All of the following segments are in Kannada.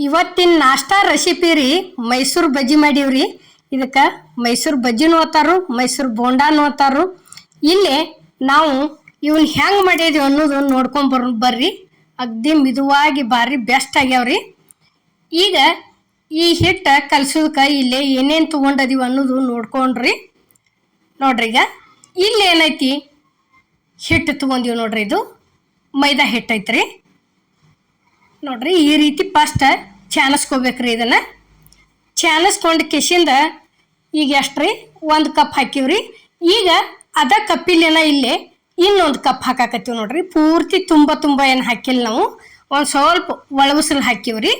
ಇವತ್ತಿನ ನಾಷ್ಟಾ ರೆಸಿಪಿ ರೀ ಮೈಸೂರು ಬಜ್ಜಿ ಮಾಡೀವ್ರಿ. ಇದಕ್ಕೆ ಮೈಸೂರು ಬಜ್ಜಿನೂ ಅತ್ತಾರು, ಮೈಸೂರು ಬೋಂಡಾನು ಅತ್ತಾರು. ಇಲ್ಲಿ ನಾವು ಇವನ್ ಹೆಂಗೆ ಮಾಡಿದ್ವಿ ಅನ್ನೋದು ನೋಡ್ಕೊಂಡು ಬರ್ರಿ. ಅಗ್ದಿ ಮಿದುವಾಗಿ ಭಾರಿ ಬೆಸ್ಟ್ ಆಗ್ಯಾವ್ರಿ. ಈಗ ಈ ಹಿಟ್ಟು ಕಲ್ಸೋದಕ್ಕೆ ಇಲ್ಲೇ ಏನೇನು ತೊಗೊಂಡದೀವಿ ಅನ್ನೋದು ನೋಡ್ಕೊಂಡ್ರಿ. ನೋಡ್ರಿ, ಈಗ ಇಲ್ಲಿ ಏನೈತಿ ಹಿಟ್ಟು ತೊಗೊಂಡಿವಿ ನೋಡ್ರಿ. ಇದು ಮೈದಾ ಹಿಟ್ಟು ಐತ್ರಿ. ನೋಡ್ರಿ, ಈ ರೀತಿ ಫಸ್ಟ್ ಚಾನಸ್ಕೋಬೇಕ್ರಿ. ಇದನ್ನು ಚಾನಸ್ಕೊಂಡು ಕೆಸಿಂದ ಈಗ ಎಷ್ಟ್ರಿ 1 ಕಪ್ ಹಾಕಿವ್ರಿ. ಈಗ ಅದ ಕಪ್ಪಿಲೇನ ಇಲ್ಲಿ ಇನ್ನೊಂದು ಕಪ್ ಹಾಕಾಕತ್ತೀವಿ ನೋಡ್ರಿ. ಪೂರ್ತಿ ತುಂಬ ಏನು ಹಾಕಿಲ್ಲ, ನಾವು ಒಂದು ಸ್ವಲ್ಪ ಒಳಗುಸಲು ಹಾಕಿವ್ರಿ.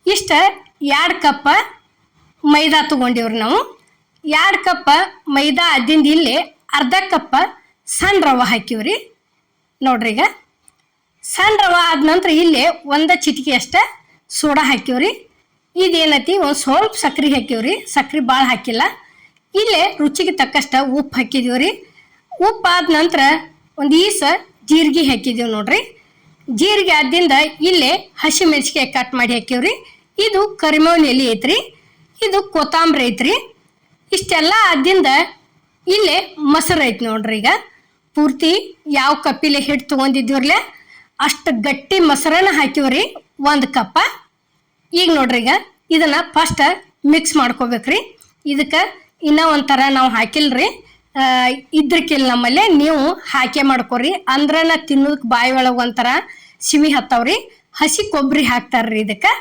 ಇಷ್ಟ 2 ಕಪ್ ಮೈದಾ ತೊಗೊಂಡಿವ್ರಿ. ನಾವು 2 ಕಪ್ ಮೈದಾ ಅದಿಂದ ಇಲ್ಲಿ ಅರ್ಧ ಕಪ್ ಸಣ್ಣ ರವೆ ಹಾಕಿವ್ರಿ. ನೋಡ್ರಿ, ಈಗ ಸಣ್ಣ ರವೆ ಆದ ನಂತರ ಇಲ್ಲಿ 1 ಚಿಟಿಕೆ ಅಷ್ಟ ಸೋಡಾ ಹಾಕಿವ್ರಿ. ಇದೇನೈತಿ ಒಂದು ಸ್ವಲ್ಪ ಸಕ್ರೆ ಹಾಕಿವ್ರಿ. ಸಕ್ರೆ ಭಾಳ ಹಾಕಿಲ್ಲ. ಇಲ್ಲೇ ರುಚಿಗೆ ತಕ್ಕಷ್ಟ ಉಪ್ಪು ಹಾಕಿದೀವ್ರಿ. ಉಪ್ಪು ಆದ ನಂತರ ಒಂದು ಈಸ ಜೀರಿಗೆ ಹಾಕಿದೀವಿ ನೋಡ್ರಿ. ಜೀರಿಗೆ ಆದಿಂದ ಇಲ್ಲೇ ಹಸಿ ಮೆಣಸಿಗೆ ಕಟ್ ಮಾಡಿ ಹಾಕಿವ್ರಿ. ಇದು ಕರಿಬೇವಿನ ಎಲೆ ಐತ್ರಿ. ಇದು ಕೊತ್ತಂಬರಿ ಐತ್ರಿ. ಇಷ್ಟೆಲ್ಲ ಆದಿಂದ ಇಲ್ಲೇ ಮೊಸರು ಐತಿ ನೋಡ್ರಿ. ಈಗ ಪೂರ್ತಿ ಯಾವ ಕಪ್ಪಿಲೆ ಹಿಟ್ಟು ತೊಗೊಂಡಿದ್ದೀವ್ರಲ್ಲ ಅಷ್ಟು ಗಟ್ಟಿ ಮೊಸರನ್ನ ಹಾಕಿವ್ರಿ 1 ಕಪ್. ಈಗ ನೋಡ್ರಿ, ಈಗ ಇದನ್ನು ಫಸ್ಟ್ ಮಿಕ್ಸ್ ಮಾಡ್ಕೋಬೇಕ್ರಿ. ಇದಕ್ಕೆ ಇನ್ನೂ ಒಂಥರ ನಾವು ಹಾಕಿಲ್ರಿ, ಇದ್ರಕ್ಕಿಲ್ಲ ನಮ್ಮಲ್ಲೇ. ನೀವು ಹಾಕೇ ಮಾಡ್ಕೊರಿ, ಅಂದ್ರನ ತಿನ್ನೋದಕ್ಕೆ ಬಾಯಿ ಒಳಗೆ ಒಂಥರ ಸಿಮಿ ಹತ್ತವ್ರಿ. ಹಸಿ ಕೊಬ್ಬರಿ ಹಾಕ್ತಾರ್ರಿ ಇದಕ್ಕೆ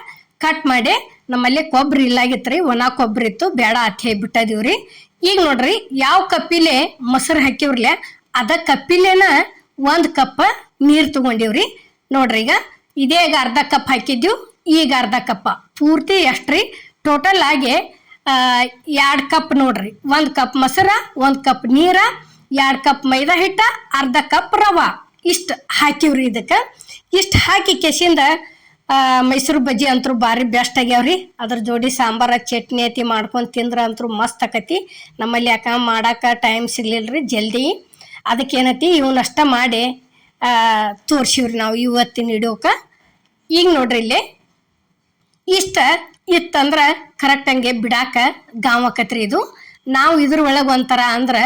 ಕಟ್ ಮಾಡಿ. ನಮ್ಮಲ್ಲಿ ಕೊಬ್ಬರಿ ಇಲ್ಲಾಗಿತ್ತು ರೀ, ಒಣ ಕೊಬ್ಬರಿ ಇತ್ತು, ಬೇಡ ಅತ್ತೆ ಬಿಟ್ಟದೀವ್ರಿ. ಈಗ ನೋಡ್ರಿ, ಯಾವ ಕಪ್ಪಿಲೆ ಮೊಸರು ಹಾಕಿವ್ರಲ್ಲ ಅದ ಕಪ್ಪಿಲೇನ 1 ಕಪ್ ನೀರು ತೊಗೊಂಡಿವ್ರಿ. ನೋಡ್ರಿ, ಈಗ ಇದೇ ಈಗ ಅರ್ಧ ಕಪ್ ಹಾಕಿದ್ದೀವಿ. ಈಗ ಅರ್ಧ ಕಪ್ ಪೂರ್ತಿ ಎಷ್ಟ್ರಿ ಟೋಟಲ್ ಆಗಿ 2 ಕಪ್ ನೋಡ್ರಿ. 1 ಕಪ್ ಮೊಸರ, 1 ಕಪ್ ನೀರ, 2 ಕಪ್ ಮೈದಾ ಹಿಟ್ಟ, ಅರ್ಧ ಕಪ್ ರವಾ, ಇಷ್ಟು ಹಾಕಿವ್ರಿ. ಇದಕ್ಕೆ ಇಷ್ಟು ಹಾಕಿ ಕೆಸಿಂದ ಮೈಸೂರು ಬಜ್ಜಿ ಅಂತೂ ಭಾರಿ ಬೆಸ್ಟ್ ಆಗ್ಯಾವ್ರಿ. ಅದ್ರ ಜೋಡಿ ಸಾಂಬಾರ ಚಟ್ನಿ ಐತಿ ಮಾಡ್ಕೊಂಡು ತಿಂದ್ರೆ ಅಂತೂ ಮಸ್ತ್ ಆಕತಿ. ನಮ್ಮಲ್ಲಿ ಯಾಕೆ ಮಾಡಕ್ಕೆ ಟೈಮ್ ಸಿಗ್ಲಿಲ್ರಿ ಜಲ್ದಿ. ಅದಕ್ಕೇನೈತಿ ಇವನಷ್ಟ ಮಾಡಿ ತೋರ್ಸಿವ್ರಿ ನಾವು ಇವತ್ತಿನ ಹಿಡಿಯೋಕೆ. ಈಗ ನೋಡ್ರಿ, ಇಲ್ಲಿ ಇಷ್ಟ ಇತ್ತಂದ್ರೆ ಕರೆಕ್ಟ್ ಹಂಗೆ ಬಿಡಾಕ ಗಾವಕತ್ರಿ. ಇದು ನಾವು ಇದ್ರೊಳಗೆ ಒಂಥರ ಅಂದ್ರೆ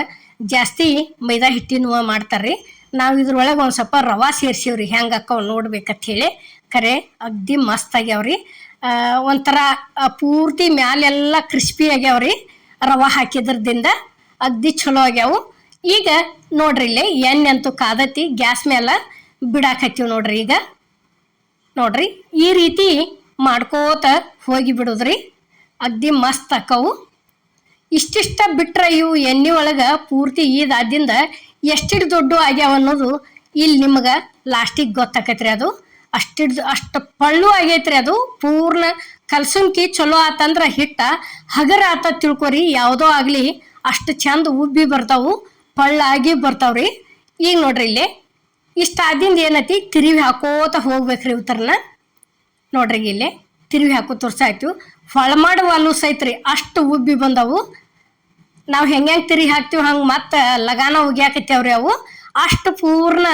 ಜಾಸ್ತಿ ಮೈದಾ ಹಿಟ್ಟಿನ ಮಾಡ್ತಾರ್ರಿ. ನಾವು ಇದ್ರೊಳಗೆ ಒಂದು ಸ್ವಲ್ಪ ರವಾ ಸೇರ್ಸಿವ್ರಿ. ಹೆಂಗೆ ಅಕ್ಕವ್ ನೋಡ್ಬೇಕಂತ ಹೇಳಿ. ಕರೆ ಅಗ್ದಿ ಮಸ್ತ್ ಆಗ್ಯಾವ್ರಿ. ಒಂಥರ ಪೂರ್ತಿ ಮ್ಯಾಲೆಲ್ಲ ಕ್ರಿಸ್ಪಿ ಆಗ್ಯಾವ್ರಿ. ರವಾ ಹಾಕಿದ್ರದಿಂದ ಅಗ್ದಿ ಚಲೋ ಆಗ್ಯಾವು. ಈಗ ನೋಡ್ರಿ, ಇಲ್ಲಿ ಎಣ್ಣೆ ಅಂತೂ ಕಾದತಿ, ಗ್ಯಾಸ್ ಮೇಲೆ ಬಿಡಾಕತ್ತೀವಿ ನೋಡ್ರಿ. ಈಗ ನೋಡ್ರಿ, ಈ ರೀತಿ ಮಾಡ್ಕೋತ ಹೋಗಿ ಬಿಡೋದ್ರಿ. ಅಗ್ದಿ ಮಸ್ತ್ ಅಕ್ಕವು. ಇಷ್ಟಿಷ್ಟ ಬಿಟ್ರೆ ಇವು ಎಣ್ಣೆ ಒಳಗೆ ಪೂರ್ತಿ ಇದಾದಿಂದ ಎಷ್ಟಿಟ್ಟು ದೊಡ್ಡ ಆಗ್ಯಾವ ಅನ್ನೋದು ಇಲ್ಲಿ ನಿಮ್ಗೆ ಲಾಸ್ಟಿಗೆ ಗೊತ್ತಾಕತ್ರಿ. ಅದು ಅಷ್ಟು ಪಳ್ಳು ಆಗೈತ್ರಿ. ಅದು ಪೂರ್ಣ ಕಲ್ಸುಂಕಿ ಚಲೋ ಆತಂದ್ರೆ ಹಿಟ್ಟ ಹಗರ ಆತ ತಿಳ್ಕೊರಿ. ಯಾವುದೋ ಆಗಲಿ ಅಷ್ಟು ಚಂದ ಉಬ್ಬಿ ಬರ್ತಾವು, ಪಳ್ಳಾಗಿ ಬರ್ತಾವ್ರಿ. ಈಗ ನೋಡ್ರಿ, ಇಲ್ಲಿ ಇಷ್ಟ ಆದಿಂದ ಏನೈತಿ ತಿರುವಿ ಹಾಕೋತ ಹೋಗ್ಬೇಕ್ರಿ. ಉತ್ತರನ ನೋಡ್ರಿ, ಇಲ್ಲಿ ತಿರುವಿ ಹಾಕೋ ತೋರ್ಸಾಯ್ತು. ಹೊಳ ಮಾಡುವ ಅಲೂಸ್ ಐತ್ರಿ, ಅಷ್ಟು ಉಬ್ಬಿ ಬಂದವು. ನಾವು ಹೆಂಗೆ ತಿರುಗಿ ಹಾಕ್ತೀವಿ ಹಂಗೆ ಮತ್ತೆ ಲಗಾನ ಉಗ್ಯಾಕತ್ತೇವ್ರಿ. ಅವು ಅಷ್ಟು ಪೂರ್ಣ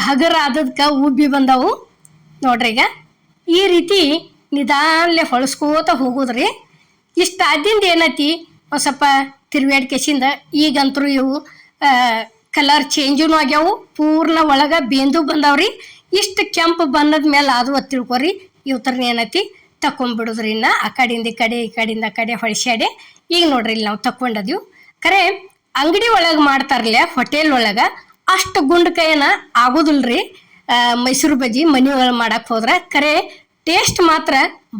ಹಗರ ಆದದ್ಕ ಉಬ್ಬಿ ಬಂದವು ನೋಡ್ರಿ. ಈಗ ಈ ರೀತಿ ನಿಧಾನಲೆ ಹೊಳಸ್ಕೋತ ಹೋಗೋದ್ರಿ. ಇಷ್ಟ ಆದಿಂದ ಏನೈತಿ ಒಂದು ಸ್ವಲ್ಪ ತಿರುವಾಡ್ಕೆಸಿಂದ ಈಗಂತರೂ ಇವು ಕಲರ್ ಚೇಂಜೂ ಆಗ್ಯಾವು, ಪೂರ್ಣ ಒಳಗೆ ಬೇಂದು ಬಂದಾವ್ರಿ. ಇಷ್ಟು ಕೆಂಪು ಬಣ್ಣದ ಮೇಲೆ ಅದು ತಿಳ್ಕೊರಿ. ಇವತ್ತರನ್ನ ಏನೈತಿ ತಕೊಂಡ್ಬಿಡುದ್ರಿ. ಇನ್ನು ಆ ಕಡೆಯಿಂದ ಈ ಕಡೆ, ಈ ಕಡೆಯಿಂದ ಆ ಕಡೆ ಹೊಳ್ಸ್ಯಾಡೆ. ಈಗ ನೋಡ್ರಿ, ಇಲ್ಲಿ ನಾವು ತಕೊಂಡದೀವಿ. ಖರೆ ಅಂಗಡಿ ಒಳಗೆ ಮಾಡ್ತಾರಲ್ಲ ಹೋಟೆಲ್ ಒಳಗೆ ಅಷ್ಟು ಗುಂಡ್ಕೈನ ಆಗೋದಿಲ್ರಿ ಮೈಸೂರು ಬಜ್ಜಿ ಮನೆ ಒಳಗೆ ಮಾಡಕ್ಕೆ ಹೋದ್ರೆ. ಖರೆ ಟೇಸ್ಟ್ ಮಾತ್ರ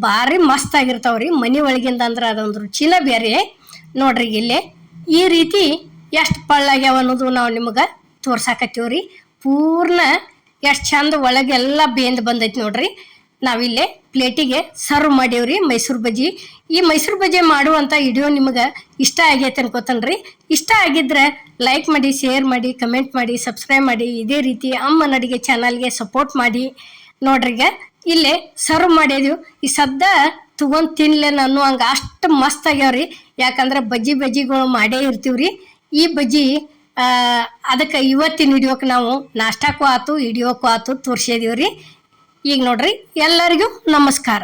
ಭಾರಿ ಮಸ್ತ್ ಆಗಿರ್ತಾವ್ರಿ ಮನೆ ಒಳಗಿಂದ. ಅಂದ್ರೆ ಅದೊಂದು ರುಚಿನ ಬೇರೆ ನೋಡ್ರಿ. ಇಲ್ಲಿ ಈ ರೀತಿ ಎಷ್ಟು ಪಳ್ಳಾಗ್ಯಾವ ಅನ್ನೋದು ನಾವು ನಿಮಗೆ ತೋರ್ಸಾಕತ್ತೀವ್ರಿ. ಪೂರ್ಣ ಎಷ್ಟು ಚಂದ ಒಳಗೆಲ್ಲ ಬೇಂದು ಬಂದೈತಿ ನೋಡ್ರಿ. ನಾವಿಲ್ಲೇ ಪ್ಲೇಟಿಗೆ ಸರ್ವ್ ಮಾಡೀವ್ರಿ ಮೈಸೂರು ಬಜ್ಜಿ. ಈ ಮೈಸೂರು ಬಜ್ಜಿ ಮಾಡುವಂಥ ವಿಡಿಯೋ ನಿಮಗೆ ಇಷ್ಟ ಆಗೈತೆ ಅನ್ಕೋತನ್ರಿ. ಇಷ್ಟ ಆಗಿದ್ರೆ ಲೈಕ್ ಮಾಡಿ, ಶೇರ್ ಮಾಡಿ, ಕಮೆಂಟ್ ಮಾಡಿ, ಸಬ್ಸ್ಕ್ರೈಬ್ ಮಾಡಿ. ಇದೇ ರೀತಿ ಅಮ್ಮನ ಅಡಿಗೆ ಚಾನಲ್ಗೆ ಸಪೋರ್ಟ್ ಮಾಡಿ. ನೋಡ್ರಿಗ ಇಲ್ಲೇ ಸರ್ವ್ ಮಾಡಿದೀವಿ. ಈ ಸದ್ದ ತಗೊಂಡು ತಿನ್ಲೇನ ಅನ್ನೋ ಹಂಗೆ ಅಷ್ಟು ಮಸ್ತ್ ಆಗ್ಯಾವ್ರಿ. ಯಾಕಂದ್ರೆ ಬಜ್ಜಿಗಳು ಮಾಡೇ ಇರ್ತೀವ್ರಿ. ಈ ಬಜ್ಜಿ ಅದಕ್ಕೆ ಇವತ್ತಿನ ವಿಡಿಯೋಕ್ಕೆ ನಾವು ನಾಷ್ಟಕ್ಕೂ ಆಯ್ತು, ವಿಡಿಯೋಕ್ಕೂ ಆಯ್ತು ತೋರಿಸಿದೀವ್ರಿ. ಈಗ ನೋಡ್ರಿ ಎಲ್ಲರಿಗೂ ನಮಸ್ಕಾರ.